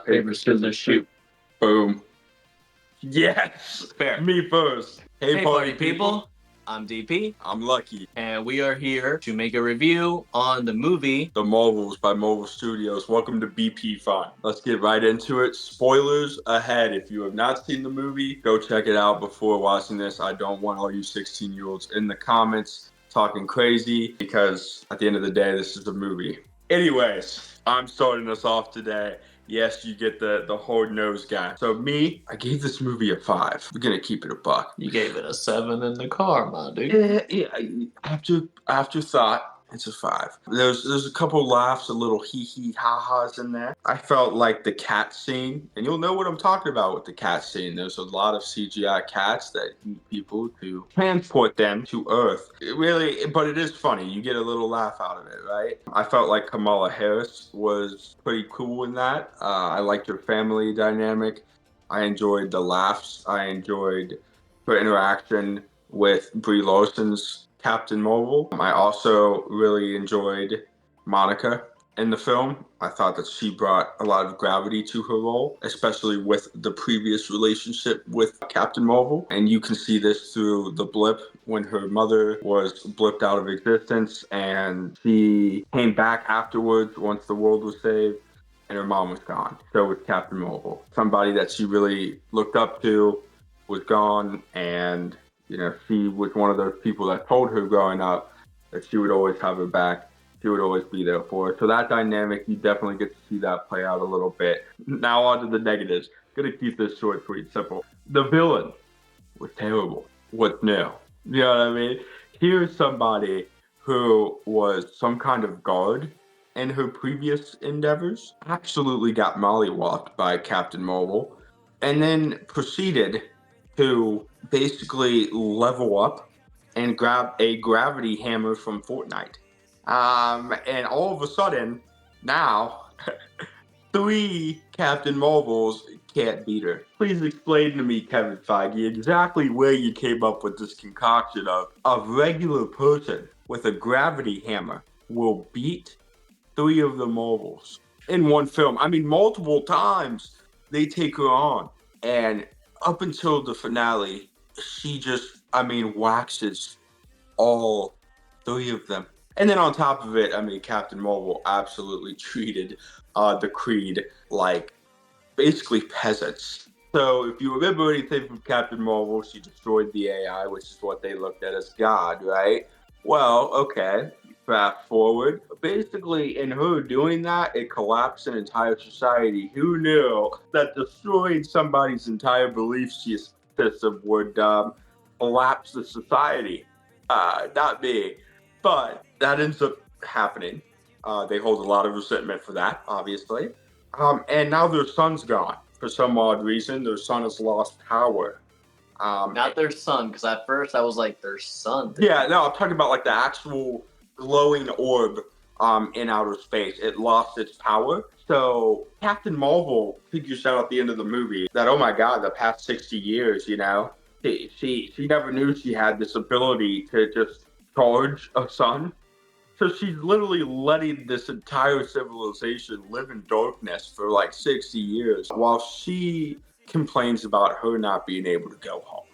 rock, paper, scissors, shoot. Boom. Yes! Fair. Me first. Hey, party people. I'm DP, I'm Lucky. and we are here to make a review on the movie The Marvels by Marvel Studios. Welcome to BP Fun. Let's get right into it. Spoilers ahead. If you have not seen the movie, go check it out before watching this. I don't want all you 16-year-olds in the comments talking crazy because at the end of the day, this is a movie. Anyways, I'm starting us off today. Yes, you get the hard-nosed guy. So me, I gave this movie a 5. We're gonna keep it a buck. You gave it a 7 in the car, my dude. Yeah, after thought, it's a 5. There's a couple laughs, a little hee ha-has in there. I felt like the cat scene, and you'll know what I'm talking about with the cat scene. There's a lot of CGI cats that eat people to transport them to Earth. But it is funny. You get a little laugh out of it, right? I felt like Kamala Harris was pretty cool in that. I liked her family dynamic. I enjoyed the laughs. I enjoyed her interaction with Brie Larson's Captain Marvel. I also really enjoyed Monica in the film. I thought that she brought a lot of gravity to her role, especially with the previous relationship with Captain Marvel. And you can see this through the blip when her mother was blipped out of existence and she came back afterwards once the world was saved and her mom was gone. So was Captain Marvel. Somebody that she really looked up to was gone, and she was one of those people that told her growing up that she would always have her back. She would always be there for her. So that dynamic, you definitely get to see that play out a little bit. Now on to the negatives. Gonna keep this short, sweet, simple. The villain was terrible. What's new? You know what I mean? Here's somebody who was some kind of guard in her previous endeavors, absolutely got mollywopped by Captain Marvel, and then proceeded to basically level up and grab a gravity hammer from Fortnite. And all of a sudden, now, 3 Captain Marvels can't beat her. Please explain to me, Kevin Feige, exactly where you came up with this concoction of a regular person with a gravity hammer will beat 3 of the Marvels in one film. I mean, multiple times they take her on. And up until the finale, she just, waxes all 3 of them. And then on top of it, Captain Marvel absolutely treated the Creed like basically peasants. So if you remember anything from Captain Marvel, she destroyed the AI, which is what they looked at as God, right? Well, okay, fast forward. Basically, in her doing that, it collapsed an entire society. Who knew that destroying somebody's entire belief system would collapse the society? Not me. But that ends up happening. They hold a lot of resentment for that, obviously. And now their son's gone. For some odd reason, their son has lost power. Not their son, because at first I was like, their son. Yeah, no, I'm talking about like the actual glowing orb in outer space. It lost its power. So Captain Marvel figures out at the end of the movie that, oh my God, the past 60 years, she never knew she had this ability to just charge a sun. So she's literally letting this entire civilization live in darkness for like 60 years while she complains about her not being able to go home.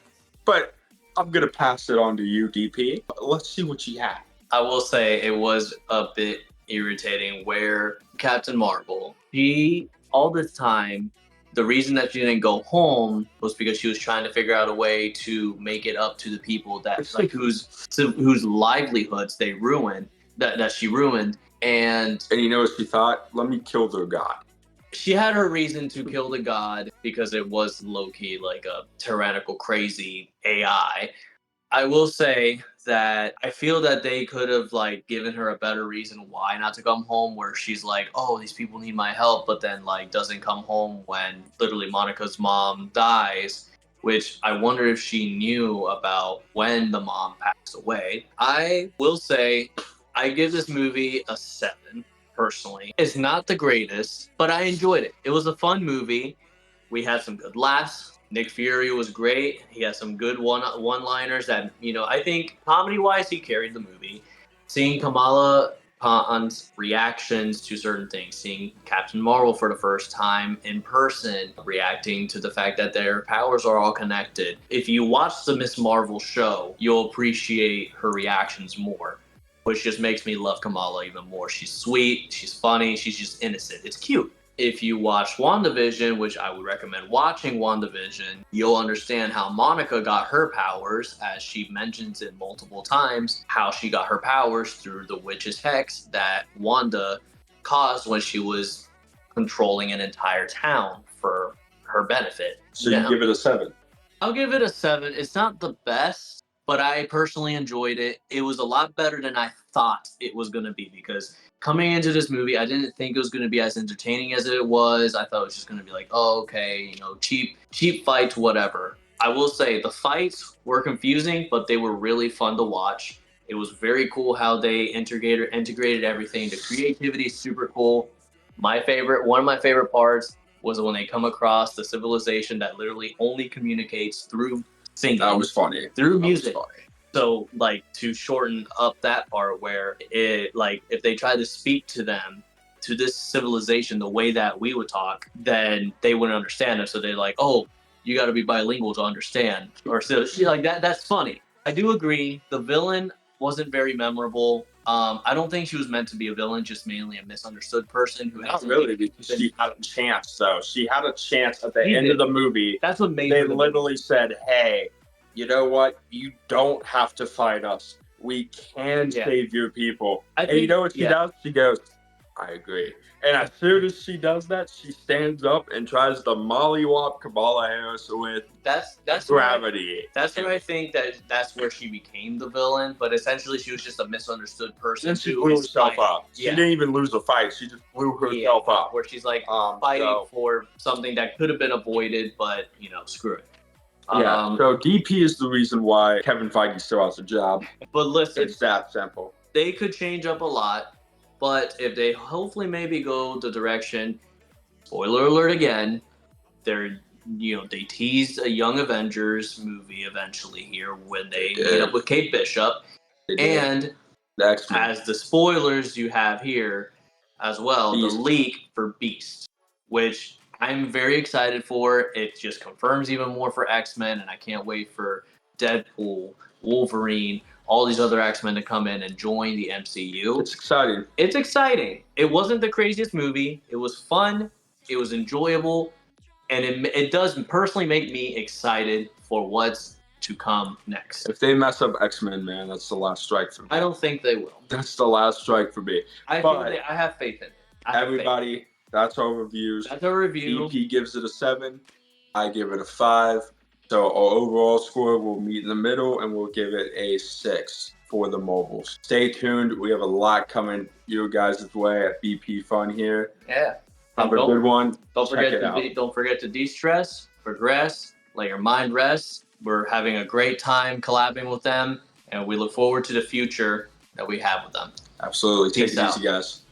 But I'm going to pass it on to you, DP. Let's see what you have. I will say it was a bit irritating where Captain Marvel, she, all this time, the reason that she didn't go home was because she was trying to figure out a way to make it up to the people that whose livelihoods they ruined, that she ruined. And you know what she thought? Let me kill their god. She had her reason to kill the god because it was low-key like a tyrannical, crazy AI. I will say that I feel that they could have like given her a better reason why not to come home, where she's like, oh, these people need my help, but then like doesn't come home when literally Monica's mom dies, which I wonder if she knew about when the mom passed away. I will say I give this movie a 7 personally. It's not the greatest, but I enjoyed it. It was a fun movie. We had some good laughs. Nick Fury was great. He had some good one-liners that, I think comedy-wise, he carried the movie. Seeing Kamala Khan's reactions to certain things, seeing Captain Marvel for the first time in person, reacting to the fact that their powers are all connected. If you watch the Miss Marvel show, you'll appreciate her reactions more, which just makes me love Kamala even more. She's sweet, she's funny, she's just innocent. It's cute. If you watch WandaVision, which I would recommend watching WandaVision, you'll understand how Monica got her powers, as she mentions it multiple times, how she got her powers through the witch's hex that Wanda caused when she was controlling an entire town for her benefit. So you give it a 7. I'll give it a 7. It's not the best, but I personally enjoyed it. It was a lot better than I thought it was going to be, because coming into this movie, I didn't think it was going to be as entertaining as it was. I thought it was just going to be like, oh, okay, cheap fights, whatever. I will say the fights were confusing, but they were really fun to watch. It was very cool how they integrated everything. The creativity is super cool. One of my favorite parts was when they come across the civilization that literally only communicates through singing. That was funny. Through music. So, to shorten up that part, where if they tried to speak to them, to this civilization, the way that we would talk, then they wouldn't understand us. So they're like, oh, you got to be bilingual to understand. Or so, that. That's funny. I do agree. The villain wasn't very memorable. I don't think she was meant to be a villain, just mainly a misunderstood person who Not really, because she had a chance, though. She had a chance at the end of the movie. That's what made They her the literally said, hey, you know what? You don't have to fight us. We can save your people. And you know what she does? She goes, I agree. And as soon as she does that, she stands up and tries to mollywop Kamala Harris with that's gravity. That's where I think that's where she became the villain. But essentially, she was just a misunderstood person. And she blew herself up. She didn't even lose a fight. She just blew herself up. Where she's fighting for something that could have been avoided, but screw it. Yeah, so DP is the reason why Kevin Feige still has a job. But listen, it's that simple. They could change up a lot, but if they hopefully maybe go the direction, spoiler alert again, they teased a Young Avengers movie eventually here when they meet up with Kate Bishop. And as the spoilers you have here as well, the leak for Beast, which I'm very excited for. It just confirms even more for X-Men, and I can't wait for Deadpool, Wolverine, all these other X-Men to come in and join the MCU. It's exciting. It's exciting. It wasn't the craziest movie. It was fun. It was enjoyable. And it does personally make me excited for what's to come next. If they mess up X-Men, man, that's the last strike for me. I don't think they will. That's the last strike for me. I have faith in it. Everybody, that's our reviews. That's our review. EP gives it a 7. I give it a 5. So our overall score will meet in the middle, and we'll give it a 6 for the mobiles. Stay tuned. We have a lot coming your guys' way at BP Fun here. Yeah. Have a good one. Don't forget to de-stress, progress, let your mind rest. We're having a great time collabing with them, and we look forward to the future that we have with them. Absolutely. Take it easy, guys.